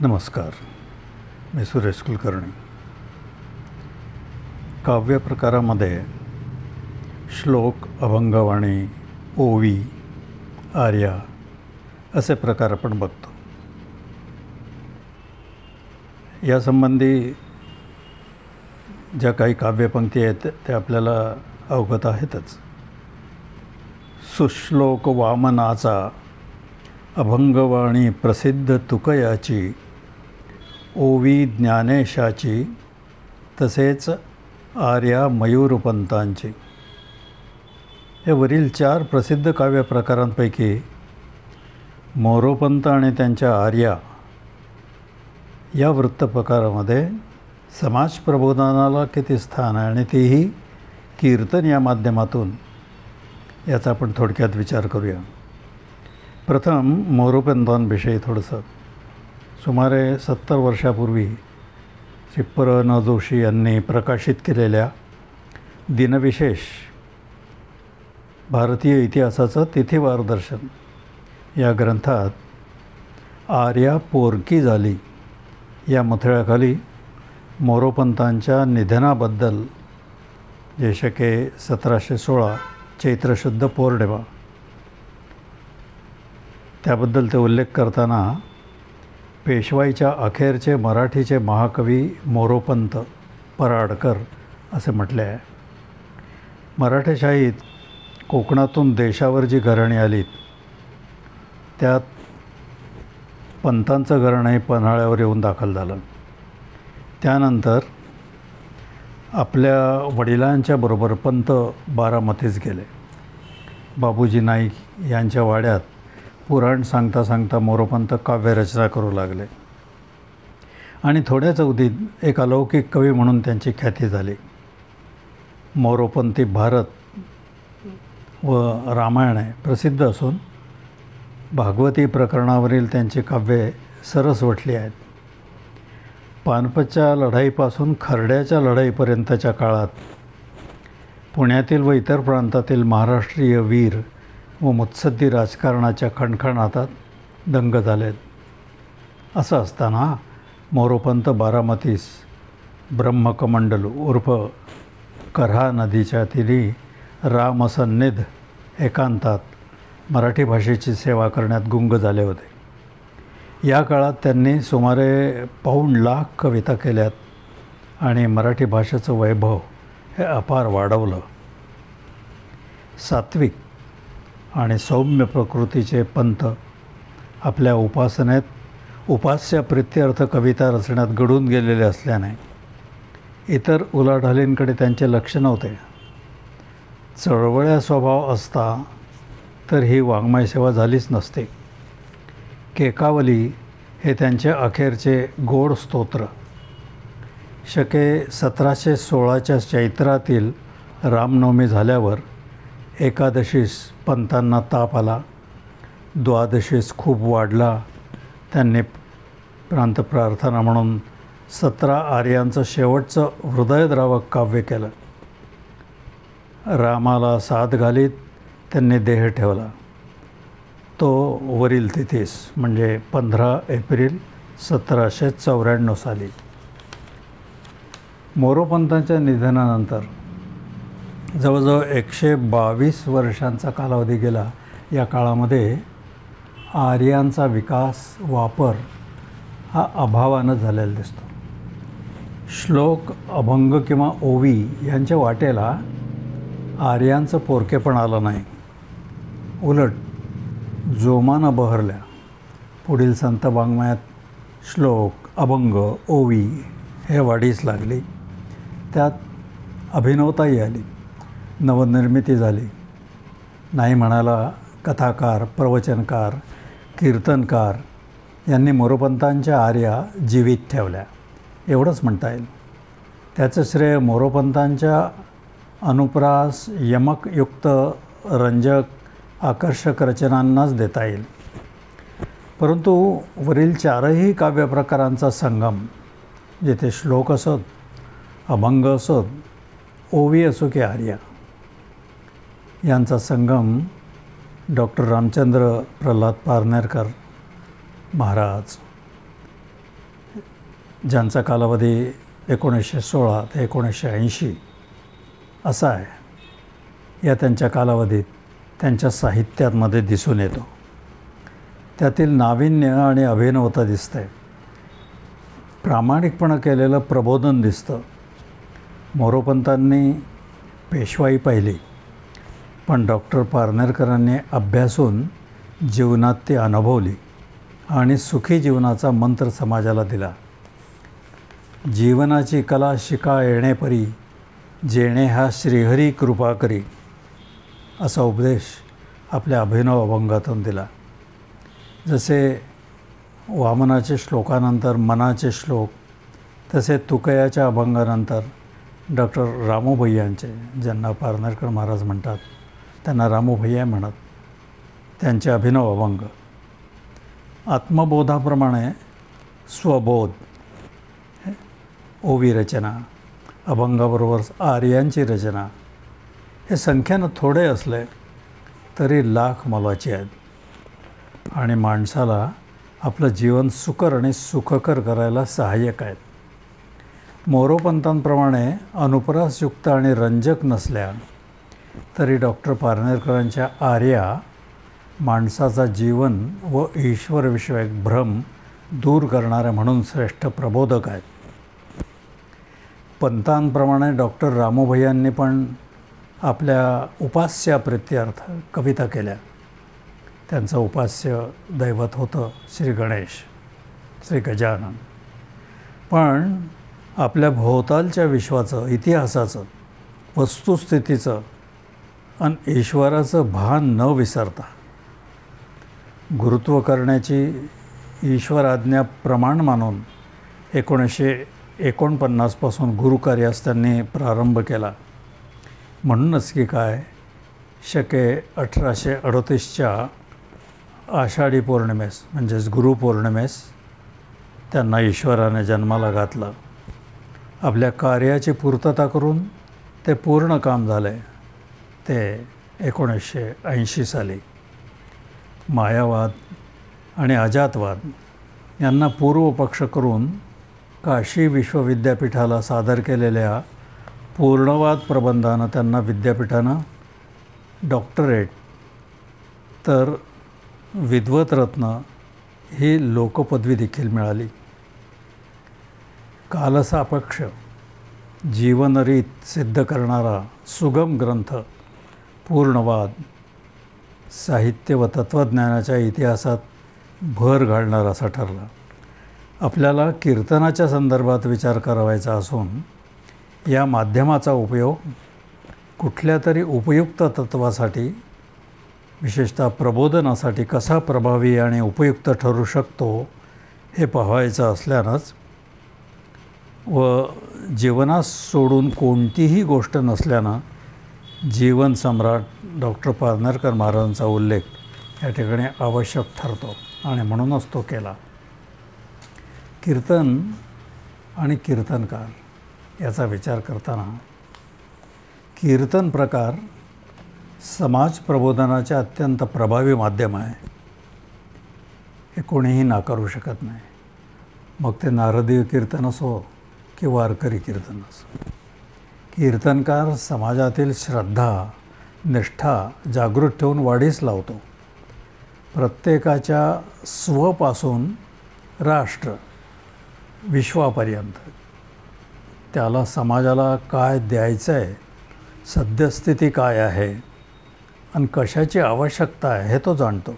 नमस्कार. मी सुरेश कुलकर्णी. काव्य प्रकारामध्ये श्लोक, अभंगवाणी, ओवी, आर्या असे प्रकार आपण बघतो. यासंबंधी ज्या काही काव्यपंक्ती आहेत त्या आपल्याला अवगत आहेतच. सुश्लोक वामनाचा, अभंगवाणी प्रसिद्ध तुकयाची, ओवी ज्ञानेशाची, तसेच आर्या मयूरपंतांची. हे वरील 4 प्रसिद्ध काव्य प्रकारांपैकी मोरोपंत आणि त्यांच्या आर्या या वृत्तप्रकारामध्ये समाज प्रबोधनाला किती स्थान आहे आणि तेही कीर्तन या माध्यमातून, याचा आपण थोडक्यात विचार करूया. प्रथम मोरोपंतांविषयी थोडंसं. सुमारे 70 वर्षापूर्वी श्री प्र. न. जोशी यांनी प्रकाशित केलेल्या दिनविशेष, भारतीय इतिहासाचं तिथिवार दर्शन या ग्रंथात आर्या पोरकी झाली या मथळ्याखाली मोरोपंतांच्या निधनाबद्दल, जे शके 1716 चैत्र शुद्ध पौर्णिमा, त्याबद्दल ते उल्लेख करताना पेशवाईच्या अखेरचे मराठीचे महाकवी मोरोपंत पराडकर असे म्हटले आहे. मराठेशाहीत कोकणातून देशावर जी घराणी आलीत त्यात पंतांचं घराणंही पन्हाळ्यावर येऊन दाखल झालं. त्यानंतर आपल्या वडिलांच्या बरोबर पंत बारामतीस गेले. बाबूजी नाईक यांच्या वाड्यात पुराण सांगता सांगता मोरोपंत काव्यरचना करू लागले आणि थोड्याच अवधीत एक अलौकिक कवी म्हणून त्यांची ख्याती झाली. मोरोपंती भारत व रामायणे प्रसिद्ध असून भागवती प्रकरणावरील त्यांची काव्ये सरसवटली आहेत. पानपतच्या लढाईपासून खर्ड्याच्या लढाईपर्यंतच्या काळात पुण्यातील व इतर प्रांतातील महाराष्ट्रीय वीर व मुत्सद्दी राजकारणाच्या खणखणातात दंग झालेत. असं असताना मोरोपंत बारामतीस ब्रह्मकमंडलू उर्फ कऱ्हा नदीच्या तीरी रामसन्निध एकांतात मराठी भाषेची सेवा करण्यात गुंग झाले होते. या काळात त्यांनी सुमारे 2.25 कविता केल्यात आणि मराठी भाषेचं वैभव हे अपार वाढवलं. सात्विक आणि सौम्य प्रकृतीचे पंत आपल्या उपासनेत उपास्य प्रित्यर्थ कविता रचण्यात गढून गेलेले असल्याने इतर उलाढालींकडे त्यांचे लक्ष नव्हते. चळवळ्या स्वभाव असता तर ही वाङ्मय सेवा झालीच नसते. केकावली हे त्यांचे अखेरचे गोड स्तोत्र. शके 1716च्या चैत्रातील रामनवमी झाल्यावर एकादशीस पंतांना ताप आला. द्वादशीस खूप वाढला. त्यांनी प्रांतप्रार्थना म्हणून 17 आर्यांचं शेवटचं हृदयद्रावक काव्य केलं. रामाला साद घालीत त्यांनी देह ठेवला. तो वरील तिथीस म्हणजे 15 एप्रिल 1794 साली. मोरोपंतांच्या निधनानंतर जवळजवळ 122 वर्षांचा कालावधी गेला. या काळामध्ये आर्यांचा विकास, वापर हा अभावानं झालेला दिसतो. श्लोक, अभंग किंवा ओवी यांच्या वाटेला आर्यांचं पोरकेपण आलं नाही. उलट जोमानं बहरल्या. पुढील संत वाङ्मयात श्लोक, अभंग, ओवी हे वाढीस लागली. त्यात अभिनवताही आली, नवनिर्मिती झाली. नाही म्हणाला कथाकार, प्रवचनकार, कीर्तनकार यांनी मोरोपंतांच्या आर्या जीवित ठेवल्या एवढंच म्हणता येईल. त्याचं श्रेय मोरोपंतांच्या अनुप्रास, यमकयुक्त, रंजक, आकर्षक रचनांनाच देता येईल. परंतु वरील 4ही काव्यप्रकारांचा संगम, जेथे श्लोक असोत, अभंग असोत, ओवी असो की आर्या, यांचा संगम डॉक्टर रामचंद्र प्रल्हाद पारनेरकर महाराज ज्यांचा कालावधी 1916 ते 1980 असा आहे, या त्यांच्या कालावधीत त्यांच्या साहित्यामध्ये दिसून येतो. त्यातील नाविन्य आणि अभिनवता दिसते. प्रामाणिकपणे केलेलं प्रबोधन दिसतं. मोरोपंतांनी पेशवाई पाहिली, पण डॉक्टर पारनेरकरांनी अभ्यासून जीवनात ती अनुभवली आणि सुखी जीवनाचा मंत्र समाजाला दिला. जीवनाची कला शिका येणे परी, जेणे हा श्रीहरी कृपा करी, असा उपदेश आपल्या अभिनव अभंगातून दिला. जसे वामनाचे श्लोकानंतर मनाचे श्लोक, तसे तुकयाच्या अभंगानंतर डॉक्टर रामूभैयांचे, ज्यांना पारनेरकर महाराज म्हणतात, त्यांना रामूभैया म्हणत, त्यांचे अभिनव अभंग. आत्मबोधाप्रमाणे स्वबोध, ओवी रचना, अभंगाबरोबर आर्यांची रचना, हे संख्येनं थोडे असले तरी लाख मोलाचे आहेत आणि माणसाला आपलं जीवन सुकर आणि सुखकर करायला सहाय्यक आहेत. मोरोपंतांप्रमाणे अनुप्रासयुक्त आणि रंजक नसल्या तरी डॉक्टर पारनेरकरांच्या आर्या माणसाचा जीवन व ईश्वरविषयक भ्रम दूर करणारे म्हणून श्रेष्ठ प्रबोधक आहेत. पंतांप्रमाणे डॉक्टर रामूभैयांनी पण आपल्या उपास्याप्रित्यर्थ कविता केल्या. त्यांचं उपास्य दैवत होतं श्री गणेश, श्री गजानन. पण आपल्या भोवतालच्या विश्वाचं, इतिहासाचं, वस्तुस्थितीचं आणि ईश्वराचं भान न विसरता गुरुत्व करण्याची ईश्वराज्ञा प्रमाण मानून 1949 पासून गुरुकार्यास त्यांनी प्रारंभ केला. म्हणूनच की काय, शके 1838च्या आषाढी पौर्णिमेस म्हणजेच गुरुपौर्णिमेस त्यांना ईश्वराने जन्माला घातलं. आपल्या कार्याची पूर्तता करून ते पूर्ण काम झाले ते 1980 साली. मायावाद आणि अजातवाद यांना पूर्वपक्ष करून काशी विश्वविद्यापीठाला सादर केलेल्या पूर्णवाद प्रबंधानं त्यांना विद्यापीठानं डॉक्टरेट तर विद्वतरत्न ही लोकपदवी देखील मिळाली. कालसापेक्ष जीवनरीत सिद्ध करणारा सुगम ग्रंथ पूर्णवाद साहित्य व तत्त्वज्ञानाच्या इतिहासात भर घालणार असा ठरला. आपल्याला कीर्तनाच्या संदर्भात विचार करावायचा असून या माध्यमाचा उपयोग कुठल्या तरी उपयुक्त तत्त्वासाठी, विशेषतः प्रबोधनासाठी कसा प्रभावी आणि उपयुक्त ठरू शकतो हे पाहायचं असल्यानंच व जीवनास सोडून कोणतीही गोष्ट नसल्यानं जीवन सम्राट डॉक्टर पारनेरकर महाराजांचा उल्लेख या ठिकाणी आवश्यक ठरतो आणि म्हणूनच तो केला. कीर्तन आणि कीर्तनकार याचा विचार करताना कीर्तन प्रकार समाज प्रबोधनाचे अत्यंत प्रभावी माध्यम आहे, हे कोणीही नाकारू शकत नाही. मग ते नारदीय कीर्तन असो की वारकरी कीर्तन असो. कीर्तनकार समाजातील श्रद्धा, निष्ठा जागृत ठेवून वाढीस लावतो. प्रत्येकाच्या स्वपासून राष्ट्र विश्वापर्यंत त्याला समाजाला काय द्यायचं आहे, सद्यस्थिती काय आहे आणि कशाची आवश्यकता आहे हे तो जाणतो.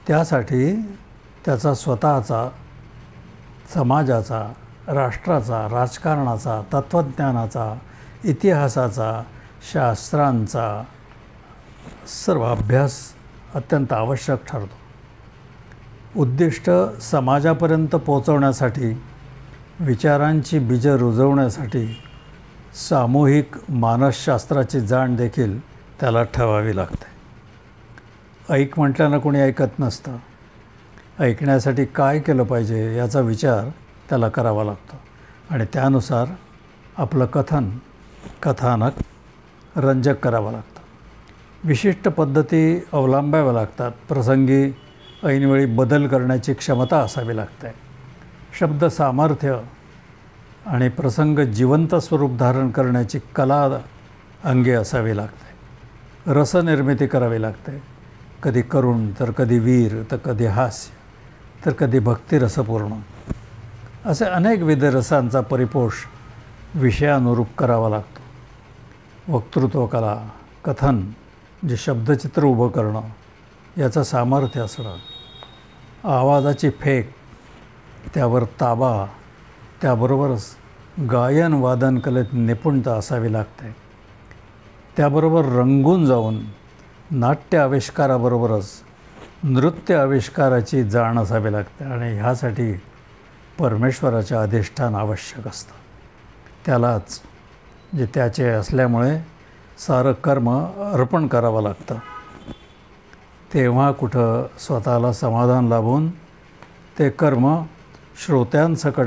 त्यासाठी त्याचा स्वतःचा, समाजाचा, राष्ट्राचा, राजकारणाचा, तत्त्वज्ञानाचा, इतिहासाचा, शास्त्रांचा सर्व अभ्यास अत्यंत आवश्यक ठरतो. उद्दिष्ट समाजापर्यंत पोचवण्यासाठी, विचारांची बीजं रुजवण्यासाठी सामूहिक मानसशास्त्राची जाण देखील त्याला ठेवावी लागते. ऐक म्हटल्यानं कोणी ऐकत नसतं. ऐकण्यासाठी काय केलं पाहिजे याचा विचार त्याला करावा लागतो आणि त्यानुसार आपलं कथानक रंजक करावं लागतं. विशिष्ट पद्धती अवलंबाव्या लागतात. प्रसंगी ऐनवेळी बदल करण्याची क्षमता असावी लागते. शब्द सामर्थ्य आणि प्रसंग जिवंत स्वरूप धारण करण्याची कला अंगी असावी लागते. रसनिर्मिती करावी लागते. कधी करुण, तर कधी वीर, तर कधी हास्य, तर कधी भक्तिरसपूर्ण, असे अनेकविध रसांचा परिपोष विषयानुरूप करावा लागतो. वक्तृत्व कला, कथन, जे शब्दचित्र उभं करणं, याचं सामर्थ्य असणं, आवाजाची फेक, त्यावर ताबा, त्याबरोबरच गायन वादन कलेत निपुणता असावी लागते. त्याबरोबर रंगून जाऊन नाट्य आविष्काराबरोबरच नृत्य आविष्काराची जाण असावी लागते. आणि ह्यासाठी परमेश्वराचे अधिष्ठान आवश्यक असतं. त्यालाच जे त्याचे असल्यामुळे सारं कर्म अर्पण करावं लागतं. तेव्हा कुठं स्वतःला समाधान लाभून ते कर्म श्रोत्यांसकट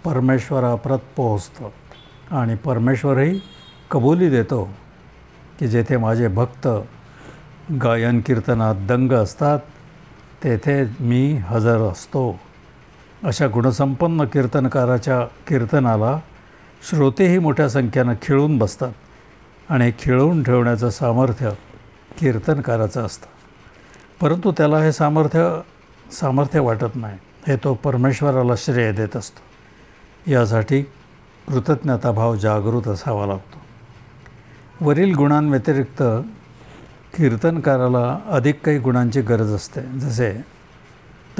परमेश्वराप्रत पोहोचतं. आणि परमेश्वरही कबुली देतो की जेथे माझे भक्त गायन कीर्तनात दंग असतात तेथे मी हजर असतो. अशा गुणसंपन्न कीर्तनकाराच्या कीर्तनाला श्रोतेही मोठ्या संख्येनं खिळून बसतात. आणि खिळवून ठेवण्याचं सामर्थ्य कीर्तनकाराचं असतं. परंतु त्याला हे सामर्थ्य वाटत नाही. हे तो परमेश्वराला श्रेय देत असतो. यासाठी कृतज्ञताभाव जागृत असावा लागतो. वरील गुणांव्यतिरिक्त कीर्तनकाराला अधिक काही गुणांची गरज असते. जसे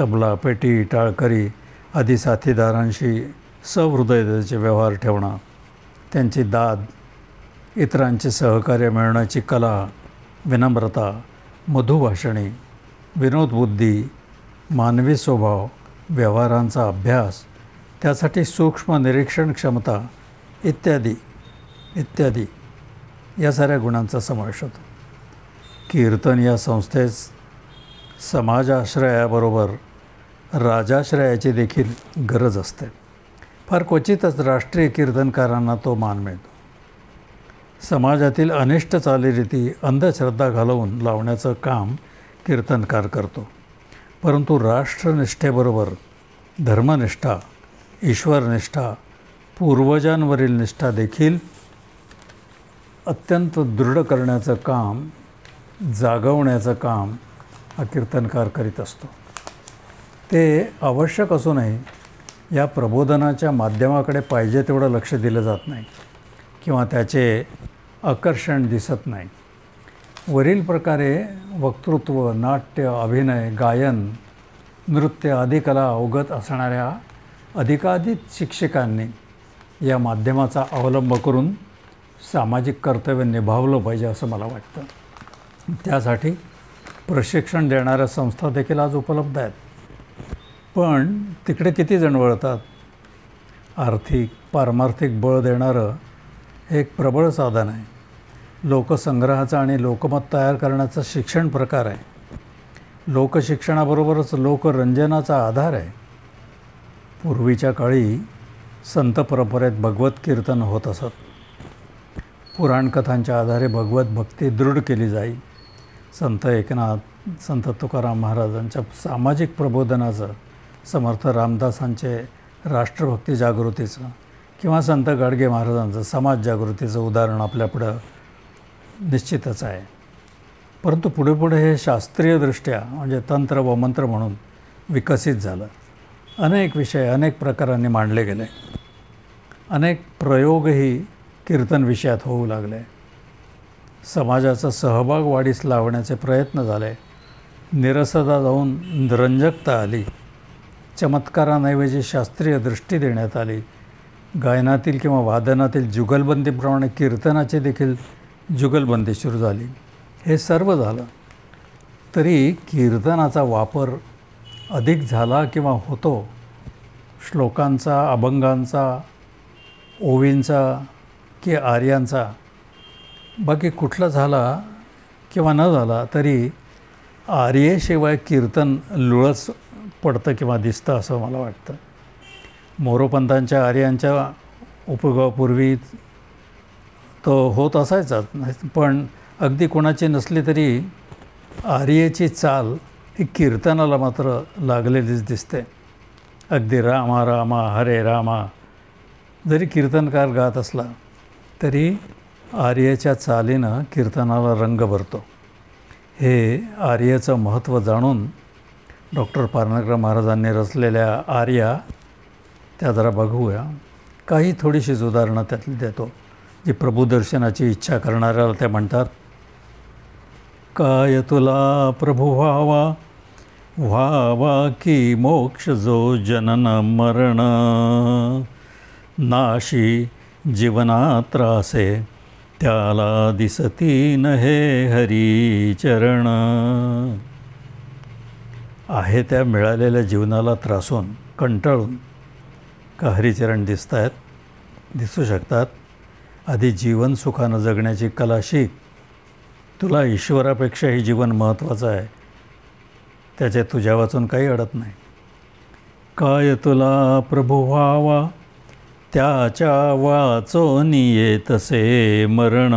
तबला, पेटी, टाळकरी आदी साथीदारांशी सहृदयतेचे व्यवहार ठेवणं, त्यांची दाद, इतरांचे सहकार्य मिळवण्याची कला, विनम्रता, मधुभाषणी, विनोदबुद्धी, मानवी स्वभाव, व्यवहारांचा अभ्यास, त्यासाठी सूक्ष्म निरीक्षण क्षमता इत्यादी इत्यादी या साऱ्या गुणांचा समावेश होतो. कीर्तन या संस्थेस समाजाश्रयाबरोबर राजाश्रयाची देखील गरज असते. फार क्वचितच राष्ट्रीय कीर्तनकारांना तो मान मिळतो. समाजातील अनिष्ट चालीरीती अंधश्रद्धा घालवून लावण्याचं काम कीर्तनकार करतो. परंतु राष्ट्रनिष्ठेबरोबर धर्मनिष्ठा, ईश्वरनिष्ठा, पूर्वजांवरील निष्ठा देखील अत्यंत दृढ करण्याचं काम, जागवण्याचं काम हा कीर्तनकार करीत असतो. ते आवश्यक असूनही या प्रबोधनाच्या माध्यमाकडे पाहिजे तेवढं लक्ष दिलं जात नाही किंवा त्याचे आकर्षण दिसत नाही. वरील प्रकारे वक्तृत्व, नाट्य, अभिनय, गायन, नृत्य आदी कला अवगत असणाऱ्या अधिकाधिक शिक्षकांनी या माध्यमाचा अवलंब करून सामाजिक कर्तव्य निभावलं पाहिजे असं मला वाटतं. त्यासाठी प्रशिक्षण देणाऱ्या संस्था देखील आज उपलब्ध आहेत. पण तिकडे किती जण वळतात? आर्थिक, पारमार्थिक बळ देणारं हे एक प्रबळ साधन आहे. लोकसंग्रहाचा आणि लोकमत तयार करण्याचा शिक्षण प्रकार आहे. लोकशिक्षणाबरोबरच लोकरंजनाचा आधार आहे. पूर्वीच्या काळी संत परंपरेत भगवत कीर्तन होत असत. पुराणकथांच्या आधारे भगवत भक्ती दृढ केली जाई. संत एकनाथ, संत तुकाराम महाराजांच्या सामाजिक प्रबोधनाचं, समर्थ रामदासांचे राष्ट्रभक्ती जागृतीचं किंवा संत गाडगे महाराजांचं समाज जागृतीचं उदाहरण आपल्यापुढं निश्चितच आहे. परंतु पुढे पुढे हे शास्त्रीयदृष्ट्या म्हणजे तंत्र व मंत्र म्हणून विकसित झालं. अनेक विषय अनेक प्रकारांनी मांडले गेले. अनेक प्रयोगही कीर्तन विषयात होऊ लागले. समाजाचा सहभाग वाढीस लावण्याचे प्रयत्न झाले. निरसता जाऊन रंजकता आली. चमत्कारांऐवजी शास्त्रीय दृष्टी देण्यात आली. गायनातील किंवा वादनातील जुगलबंदीप्रमाणे कीर्तनाची देखील जुगलबंदी सुरू झाली. हे सर्व झालं तरी कीर्तनाचा वापर अधिक झाला किंवा होतो श्लोकांचा, अभंगांचा, ओवींचा की आर्यांचा, बाकी कुठला झाला किंवा न झाला तरी आर्येशिवाय कीर्तन लुळच पडतं किंवा दिसतं असं मला वाटतं. मोरोपंतांच्या आर्यांच्या उपयोगापूर्वी तो होत असायचाच, पण अगदी कोणाची नसली तरी आर्येची चाल ही कीर्तनाला मात्र लागलेलीच दिसते. अगदी रामा रामा हरे रामा जरी कीर्तनकार गात असला तरी आर्यच्या चालीनं कीर्तनाला रंग भरतो. हे आर्यचं महत्त्व जाणून डॉक्टर पारनेकर महाराजांनी रचलेल्या आर्या त्या जरा बघूया. काही थोडीशीच उदाहरणं त्यातली देतो जी प्रभुदर्शनाची इच्छा करणाऱ्याला त्या म्हणतात. काय तुला प्रभू व्हावा, व्हावा की मोक्ष जो जनन मरण, नाशी जीवना त्रासे त्याला दिसती न हे हरी चरण. आहे त्या मिळालेल्या जीवनाला त्रासून कंटाळून का हरिचरण दिसू शकतात. आधी जीवन सुखानं जगण्याची कला शिक. तुला ईश्वरापेक्षाही जीवन महत्त्वाचं आहे, त्याचे तुझ्या वाचून काही अडत नाही. काय तुला प्रभू व्हावा, त्याच्या वाचून येतसे मरण,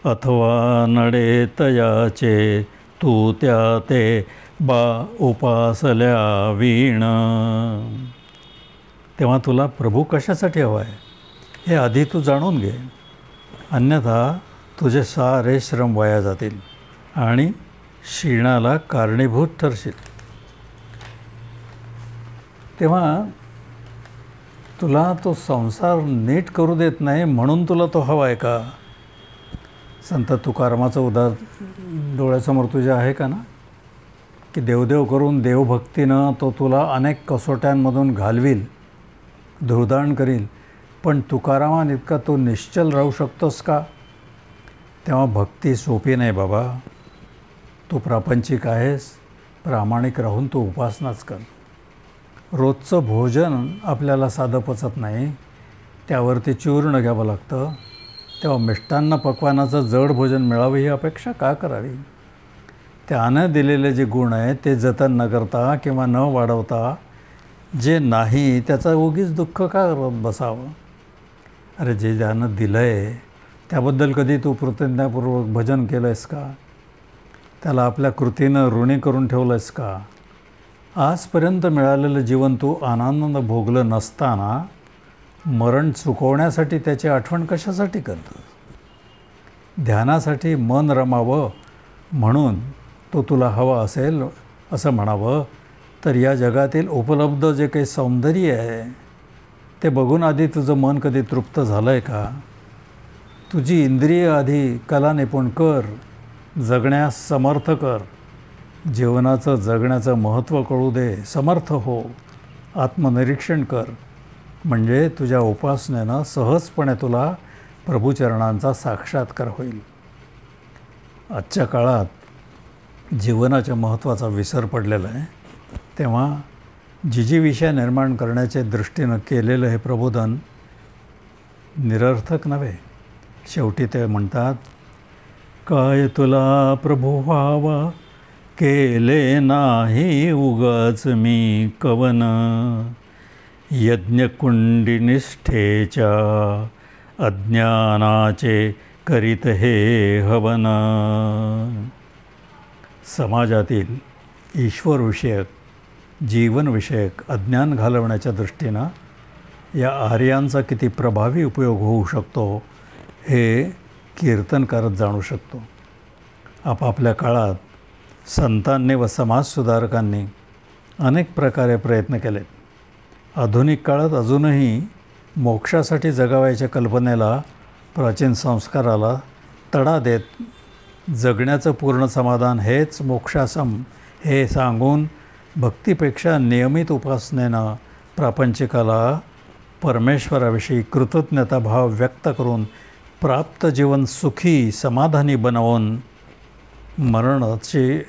अथवा नडे तयाचे तू त्या ते बा उपासल्या वीण. तेव्हा तुला प्रभू कशासाठी हवा आहे हे आधी तू जाणून घे, अन्यथा तुझे सारे श्रम वाया जातील आणि क्षीणाला कारणीभूत ठरशील. तेव्हा तुला तो संसार नीट करू देत नाही म्हणून तुला तो हवा आहे का? संत तुकारामाचं उदाहरण डोळ्यासमोर तुझ्या आहे का ना, की देवदेव करून देवभक्तीनं तो तुला अनेक कसोट्यांमधून घालवील, धुळदाण करील, पण तुकारामांइतका तो निश्चल राहू शकतोस का? तेव्हा भक्ती सोपी नाही बाबा. तू प्रापंचिक आहेस, प्रामाणिक राहून तू उपासनाच कर. रोजचं भोजन आपल्याला साधं पचत नाही, त्यावरती चूर्ण घ्यावं लागतं. तेव्हा मिष्टान्न पक्वानाचं जड भोजन मिळावं ही अपेक्षा का करावी? त्यानं दिलेले जे गुण आहेत ते जतन न करता किंवा न वाढवता जे नाही त्याचं उगीच दुःख का करत बसावं? अरे जे ज्यानं दिलं आहे त्याबद्दल कधी तू कृतज्ञतापूर्वक भजन केलं आहेस का? त्याला आपल्या कृतीनं ऋणी करून ठेवलं आहेस का? आजपर्यंत मिळालेलं जीवन तू आनंद भोगलं नसताना मरण चुकवण्यासाठी त्याची आठवण कशासाठी करतो? ध्यानासाठी मन रमावं म्हणून तो तुला हवा असेल असं म्हणावं तर या जगातील उपलब्ध जे काही सौंदर्य आहे ते बघून आधी तुझं मन कधी तृप्त झालं आहे का? तुझी इंद्रिय आधी कला निपुण कर, जगण्यास समर्थ कर. जीवनाचं जगण्याचं महत्त्व कळू दे, समर्थ हो, आत्मनिरीक्षण कर. म्हणजे तुझ्या उपासनेनं सहजपणे तुला प्रभुचरणांचा साक्षात्कार होईल. आजच्या काळात जीवनाच्या महत्त्वाचा विसर पडलेला आहे. तेव्हा जिजीविषय निर्माण करण्याच्या दृष्टीनं केलेलं हे प्रबोधन निरर्थक नव्हे. शेवटी ते म्हणतात, काय तुला प्रभू व्हावा, केले नाही उगाच मी कवन, यज्ञकुंडिनिष्ठेच्या अज्ञानाचे करीत हे हवन. समाजातील ईश्वरविषयक, जीवनविषयक अज्ञान घालवण्याच्या दृष्टीनं या आर्यांचा किती प्रभावी उपयोग होऊ शकतो हे कीर्तनकारच जाणू शकतो. आपापल्या काळात संतांनी व समाजसुधारकांनी अनेक प्रकारे प्रयत्न केलेत. आधुनिक काळात अजूनही मोक्षासाठी जगावायच्या कल्पनेला, प्राचीन संस्काराला तडा देत जगण्याचं पूर्ण समाधान हेच मोक्षासम हे सांगून भक्तीपेक्षा नियमित उपासनेनं प्रापंचिकाला परमेश्वराविषयी कृतज्ञताभाव व्यक्त करून प्राप्त जीवन सुखी समाधानी बनवून मरणाची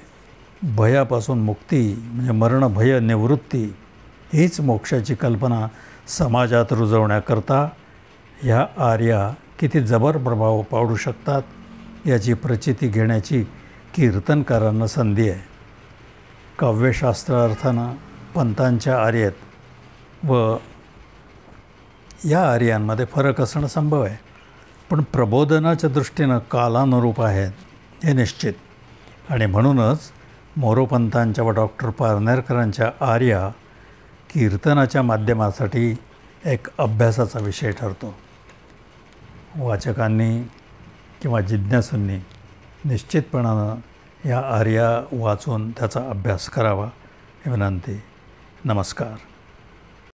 भयापासून मुक्ती म्हणजे मरणभय निवृत्ती हीच मोक्षाची कल्पना समाजात रुजवण्याकरता ह्या आर्या किती जबर प्रभाव पाडू शकतात याची प्रचिती घेण्याची कीर्तनकारांना संधी आहे. काव्यशास्त्रार्थानं पंथांच्या आर्येत व या आर्यांमध्ये फरक असणं संभव आहे, पण प्रबोधनाच्या दृष्टीनं कालानुरूप आहेत हे निश्चित. आणि म्हणूनच मोरोपंथांच्या व डॉक्टर पारनेकरांच्या आर्या कीर्तनाच्या माध्यमासाठी एक अभ्यासाचा विषय ठरतो. वाचकांनी किंवा जिज्ञासूंनी निश्चितपणानं या आर्या वाचून त्याचा अभ्यास करावा ही विनंती. नमस्कार.